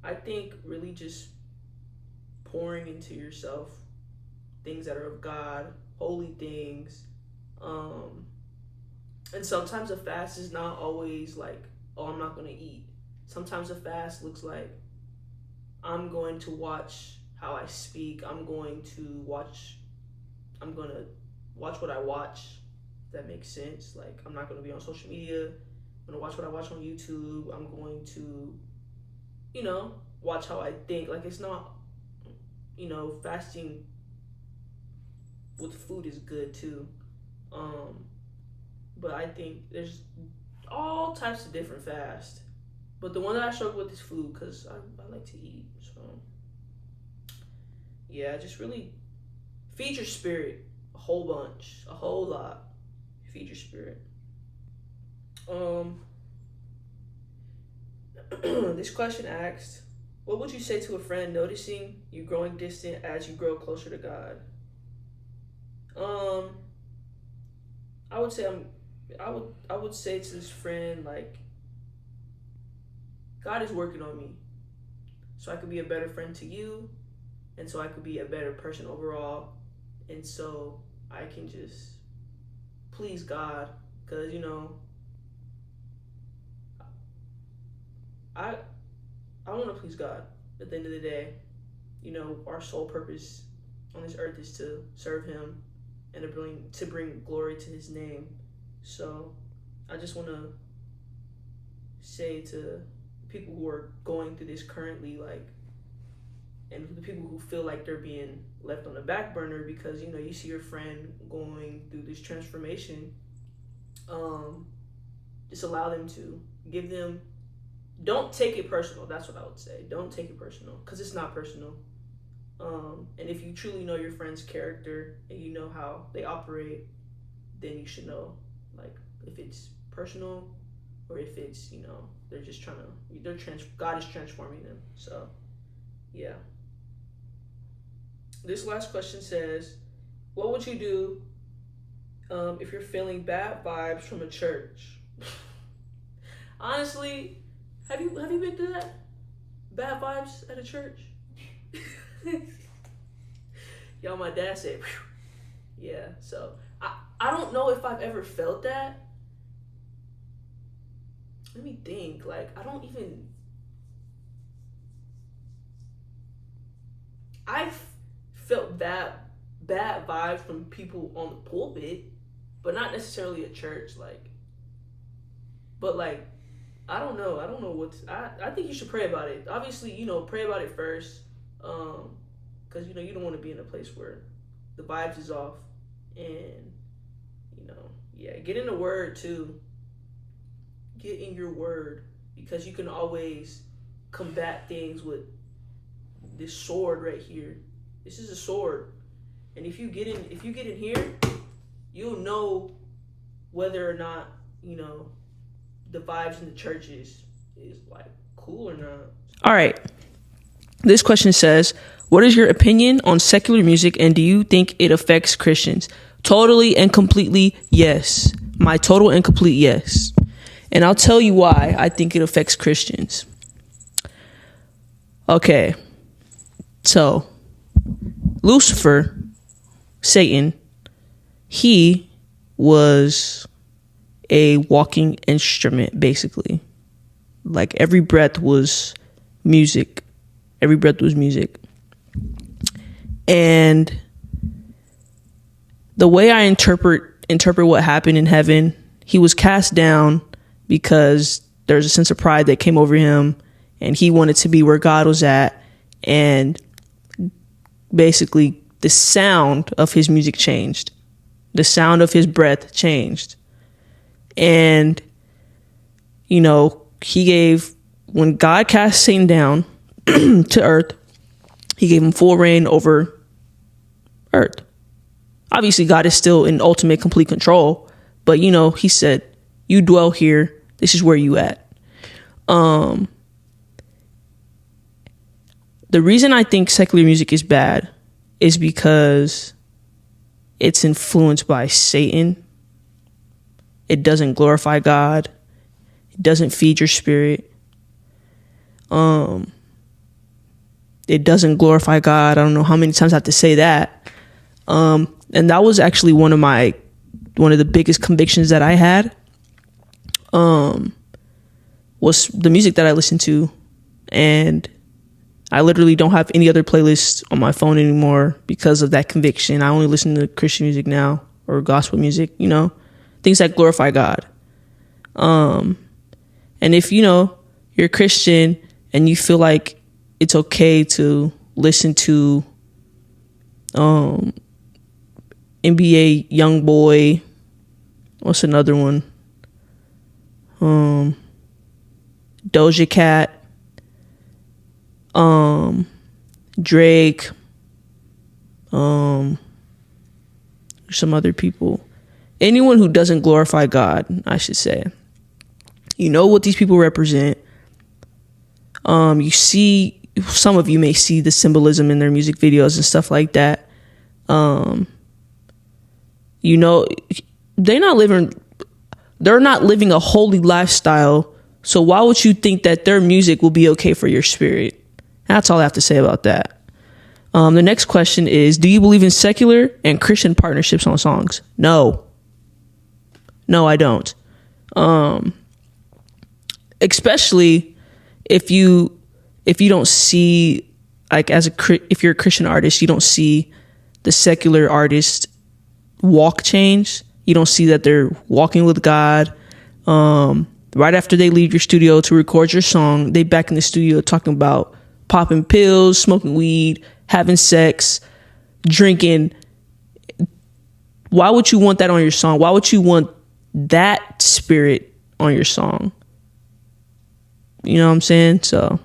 Speaker 1: I think really just pouring into yourself things that are of God, holy things. And sometimes a fast is not always like, oh, I'm not going to eat. Sometimes a fast looks like I'm going to watch how I speak. I'm going to watch what I watch. If that makes sense. Like, I'm not going to be on social media. I'm going to watch what I watch on YouTube. I'm going to, watch how I think. Like, it's not, fasting with food is good too. But I think there's all types of different fasts. But the one that I struggle with is food, because I like to eat. So, yeah, just really feed your spirit a whole bunch, a whole lot. Feed your spirit. This question asked, What would you say to a friend noticing you growing distant as you grow closer to God? Um, I would say I would say to this friend like God is working on me so I could be a better friend to you and so I could be a better person overall and so I can just please God because I I want to please God at the end of the day. Our sole purpose on this earth is to serve Him and to bring glory to His name. So I just want to say to people who are going through this currently, like, and the people who feel like they're being left on the back burner because you see your friend going through this transformation. Um, just allow them to give them. Don't take it personal. That's what I would say. Don't take it personal because it's not personal. And if you truly know your friend's character and you know how they operate, then you should know, like, if it's personal or if it's they're just trying to God is transforming them. So yeah. This last question says, what would you do if you're feeling bad vibes from a church? Honestly, have you been through that? Bad vibes at a church? Y'all, my dad said, "Phew." Yeah. So I don't know if I've ever felt that. Let me think. Like I've felt bad vibes from people on the pulpit, but not necessarily at church. But I don't know. I don't know I think you should pray about it. Obviously, pray about it first. Because you don't want to be in a place where the vibes is off, and yeah, get in the word too. Get in your word because you can always combat things with this sword right here. This is a sword, and if you get in here, you'll know whether or not the vibes in the churches is like cool or not. All right. This question says, what is your opinion on secular music and do you think it affects Christians? Totally and completely yes. My total and complete yes. And I'll tell you why I think it affects Christians. Okay. So, Lucifer, Satan, he was a walking instrument, basically. Like every breath was music. Every breath was music. And the way I interpret what happened in heaven, he was cast down because there's a sense of pride that came over him and he wanted to be where God was at. And basically the sound of his music changed. The sound of his breath changed. And, when God cast Satan down to earth, he gave him full reign over earth. Obviously, God is still in ultimate, complete control. But, he said, you dwell here. This is where you at. The reason I think secular music is bad is because it's influenced by Satan. It doesn't glorify God. It doesn't feed your spirit. It doesn't glorify God. I don't know how many times I have to say that. And that was actually one of the biggest convictions that I had. Was the music that I listened to, and I literally don't have any other playlists on my phone anymore because of that conviction. I only listen to Christian music now or gospel music, things that glorify God. And if, you're a Christian and you feel like it's okay to listen to, NBA Youngboy, what's another one? Doja Cat, Drake, some other people. Anyone who doesn't glorify God, I should say. You know what these people represent. You see some of you may see the symbolism in their music videos and stuff like that. You know, they're not living a holy lifestyle. So why would you think that their music will be okay for your spirit? That's all I have to say about that. The next question is, do you believe in secular and Christian partnerships on songs? No, I don't. Especially if you don't see, like, if you're a Christian artist, you don't see the secular artist walk change. You don't see that they're walking with God. Right after they leave your studio to record your song, they back in the studio talking about popping pills, smoking weed, having sex, drinking. Why would you want that on your song? Why would you want that spirit on your song? You know what I'm saying? So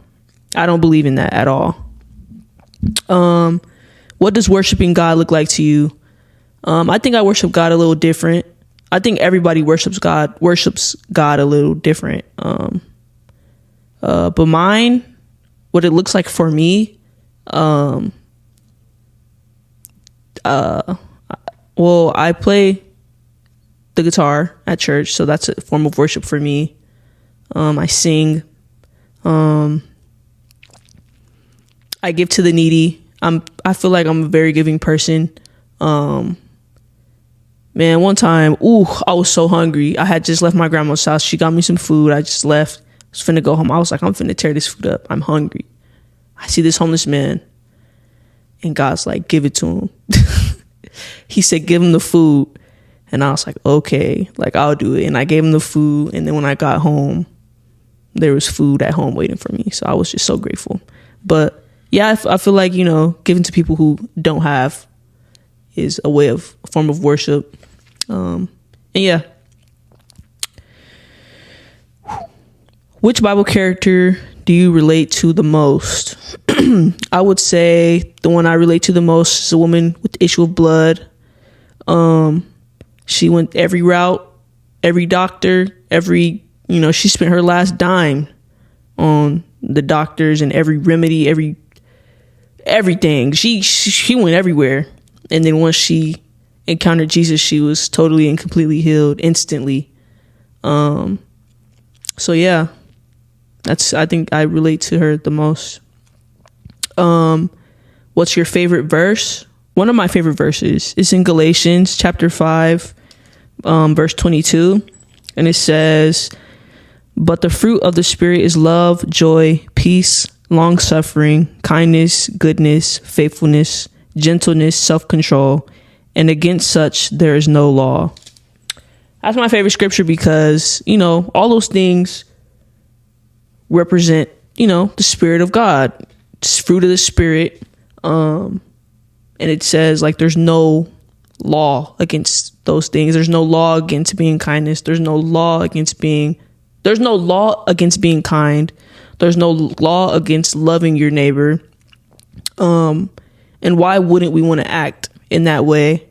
Speaker 1: I don't believe in that at all. What does worshiping God look like to you? I think I worship God a little different. I think everybody worships God a little different. But mine, what it looks like for me, well, I play the guitar at church, so that's a form of worship for me. I sing. I give to the needy. I feel like I'm a very giving person. Man, one time, I was so hungry. I had just left my grandma's house. She got me some food. I just left. I was finna go home. I was like, I'm finna tear this food up. I'm hungry. I see this homeless man, and God's like, give it to him. He said, give him the food. And I was like, okay, like, I'll do it. And I gave him the food. And then when I got home, there was food at home waiting for me. So I was just so grateful. But yeah, I feel like, giving to people who don't have is a form of worship. And yeah. Which Bible character do you relate to the most? I would say the one I relate to the most is a woman with the issue of blood. She went every route, every doctor, she spent her last dime on the doctors and every remedy, everything. She went everywhere. And then once she encountered Jesus, she was totally and completely healed instantly. So yeah, I think I relate to her the most. What's your favorite verse? One of my favorite verses is in Galatians chapter 5, verse 22. And it says, but the fruit of the Spirit is love, joy, peace, long-suffering, kindness, goodness, faithfulness, gentleness, self-control, and against such there is no law. That's my favorite scripture because, all those things represent, the Spirit of God. It's fruit of the Spirit. And it says, like, there's no law against those things. There's no law against being kindness. There's no law against being kind. There's no law against loving your neighbor. And why wouldn't we want to act in that way?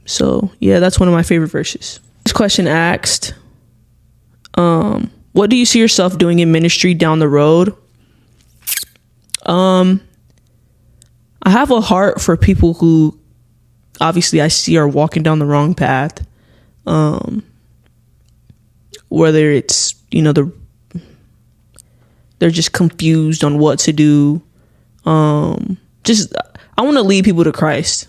Speaker 1: So yeah, that's one of my favorite verses. This question asked, what do you see yourself doing in ministry down the road? I have a heart for people who obviously I see are walking down the wrong path. Whether it's, they're just confused on what to do. I want to lead people to Christ.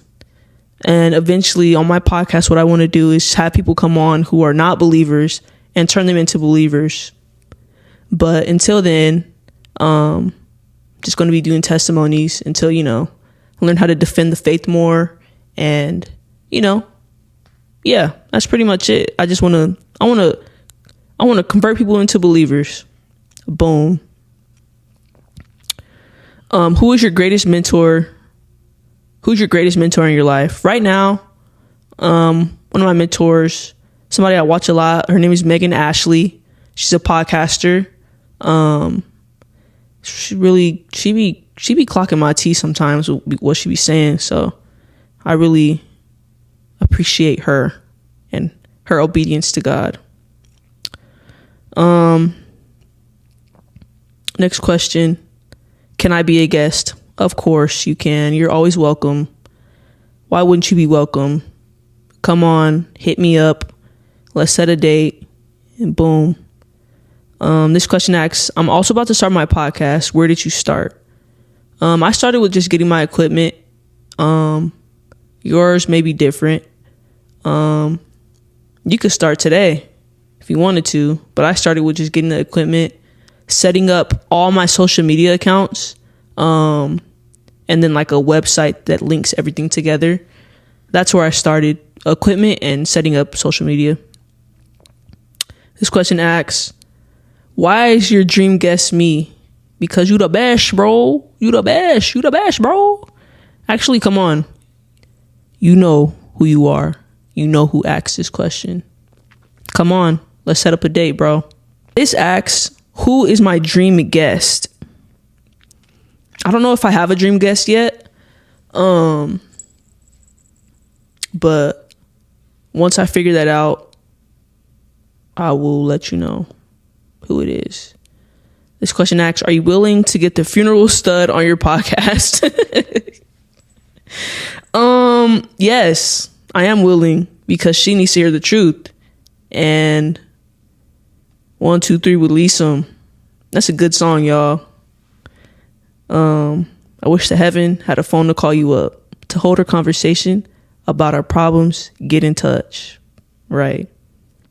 Speaker 1: And eventually on my podcast, what I want to do is have people come on who are not believers and turn them into believers. But until then, just going to be doing testimonies until, learn how to defend the faith more. And, yeah, that's pretty much it. I want to convert people into believers. Boom. Who is your greatest mentor? Who's your greatest mentor in your life? Right now, one of my mentors, somebody I watch a lot, her name is Megan Ashley. She's a podcaster. She be clocking my tea sometimes with what she be saying. So I really appreciate her and her obedience to God. Next question. Can I be a guest? Of course you can. You're always welcome. Why wouldn't you be welcome? Come on, hit me up. Let's set a date. And boom. This question asks, I'm also about to start my podcast. Where did you start? I started with just getting my equipment. Yours may be different. You could start today if you wanted to, but I started with just getting the equipment, setting up all my social media accounts, and then like a website that links everything together. That's where I started. Equipment and setting up social media. This question asks, why is your dream guest me? Because you the best, bro. You the best. You the best, bro. Actually, come on. You know who you are. You know who asked this question. Come on. Let's set up a date, bro. This asks, who is my dream guest? I don't know if I have a dream guest yet. But once I figure that out, I will let you know who it is. This question asks, are you willing to get the funeral stud on your podcast? Yes, I am willing, because she needs to hear the truth. And 1, 2, 3 with Lisa. That's a good song, y'all. I wish to heaven had a phone to call you up to hold her conversation about our problems. Get in touch. Right.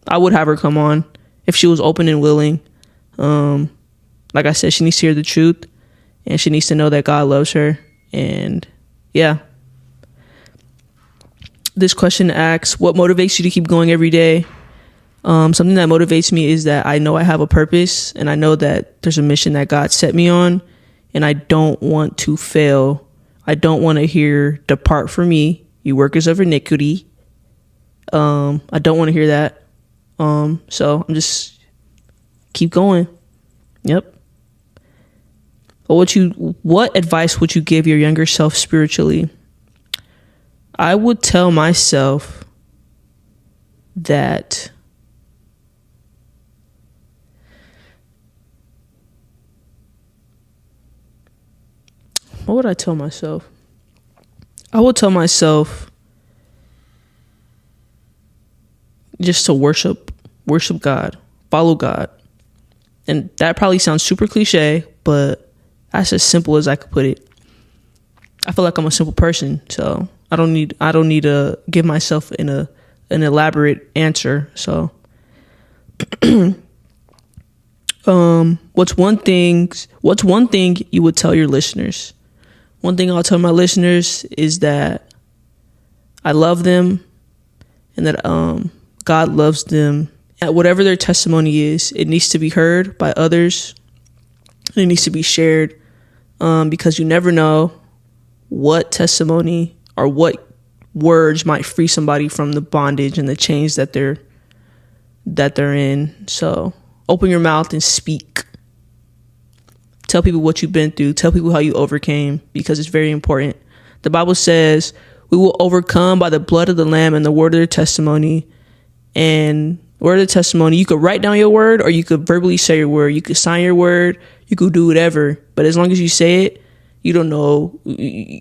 Speaker 1: I would have her come on if she was open and willing. Like I said, she needs to hear the truth, and she needs to know that God loves her. And yeah. This question asks, what motivates you to keep going every day? Something that motivates me is that I know I have a purpose, and I know that there's a mission that God set me on, and I don't want to fail. I don't want to hear, depart from me, you workers of iniquity. I don't want to hear that. So I'm just keep going. Yep. What advice would you give your younger self spiritually? I would tell myself that what would I tell myself? I would tell myself just to worship God, follow God. And that probably sounds super cliche, but that's as simple as I could put it. I feel like I'm a simple person, so I don't need to give myself an elaborate answer. So what's one thing you would tell your listeners? One thing I'll tell my listeners is that I love them, and that God loves them. And whatever their testimony is, it needs to be heard by others. It needs to be shared, because you never know what testimony or what words might free somebody from the bondage and the chains that they're in. So open your mouth and speak. Tell people what you've been through. Tell people how you overcame, because it's very important. The Bible says we will overcome by the blood of the Lamb and the word of their testimony. And word of the testimony, you could write down your word, or you could verbally say your word. You could sign your word. You could do whatever. But as long as you say it, you don't know.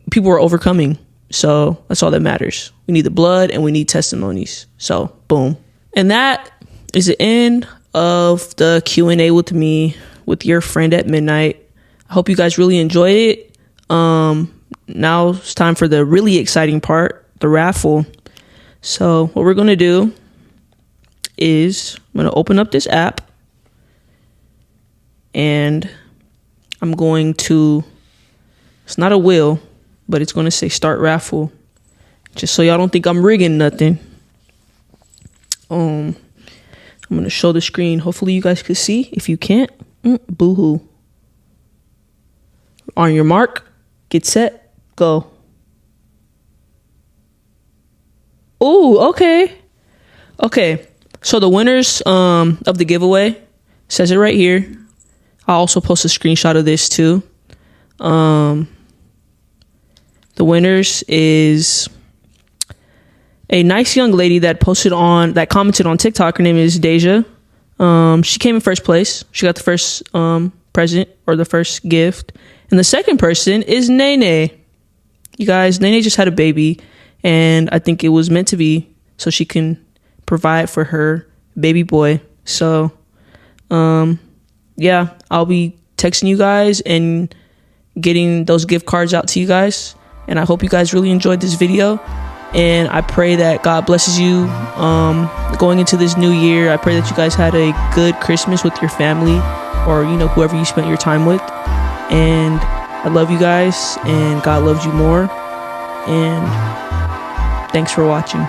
Speaker 1: People are overcoming. So that's all that matters. We need the blood, and we need testimonies. So boom. And that is the end of the Q&A with me, with your friend at midnight. I hope you guys really enjoyed it. Now it's time for the really exciting part, the raffle. So what we're going to do is I'm going to open up this app, and I'm going to, it's not a wheel, but it's going to say start raffle, just so y'all don't think I'm rigging nothing. I'm going to show the screen. Hopefully you guys can see. If you can't, boo-hoo. On your mark, get set, go. Ooh, okay. So the winners of the giveaway, says it right here. I'll also post a screenshot of this too. The winners is a nice young lady that commented on TikTok. Her name is Deja. She came in first place. She got the first present or the first gift. And the second person is Nene. You guys, Nene just had a baby, and I think it was meant to be so she can provide for her baby boy. So, yeah, I'll be texting you guys and getting those gift cards out to you guys. And I hope you guys really enjoyed this video. And I pray that God blesses you going into this new year. I pray that you guys had a good Christmas with your family, or, you know, whoever you spent your time with. And I love you guys, and God loves you more. And thanks for watching.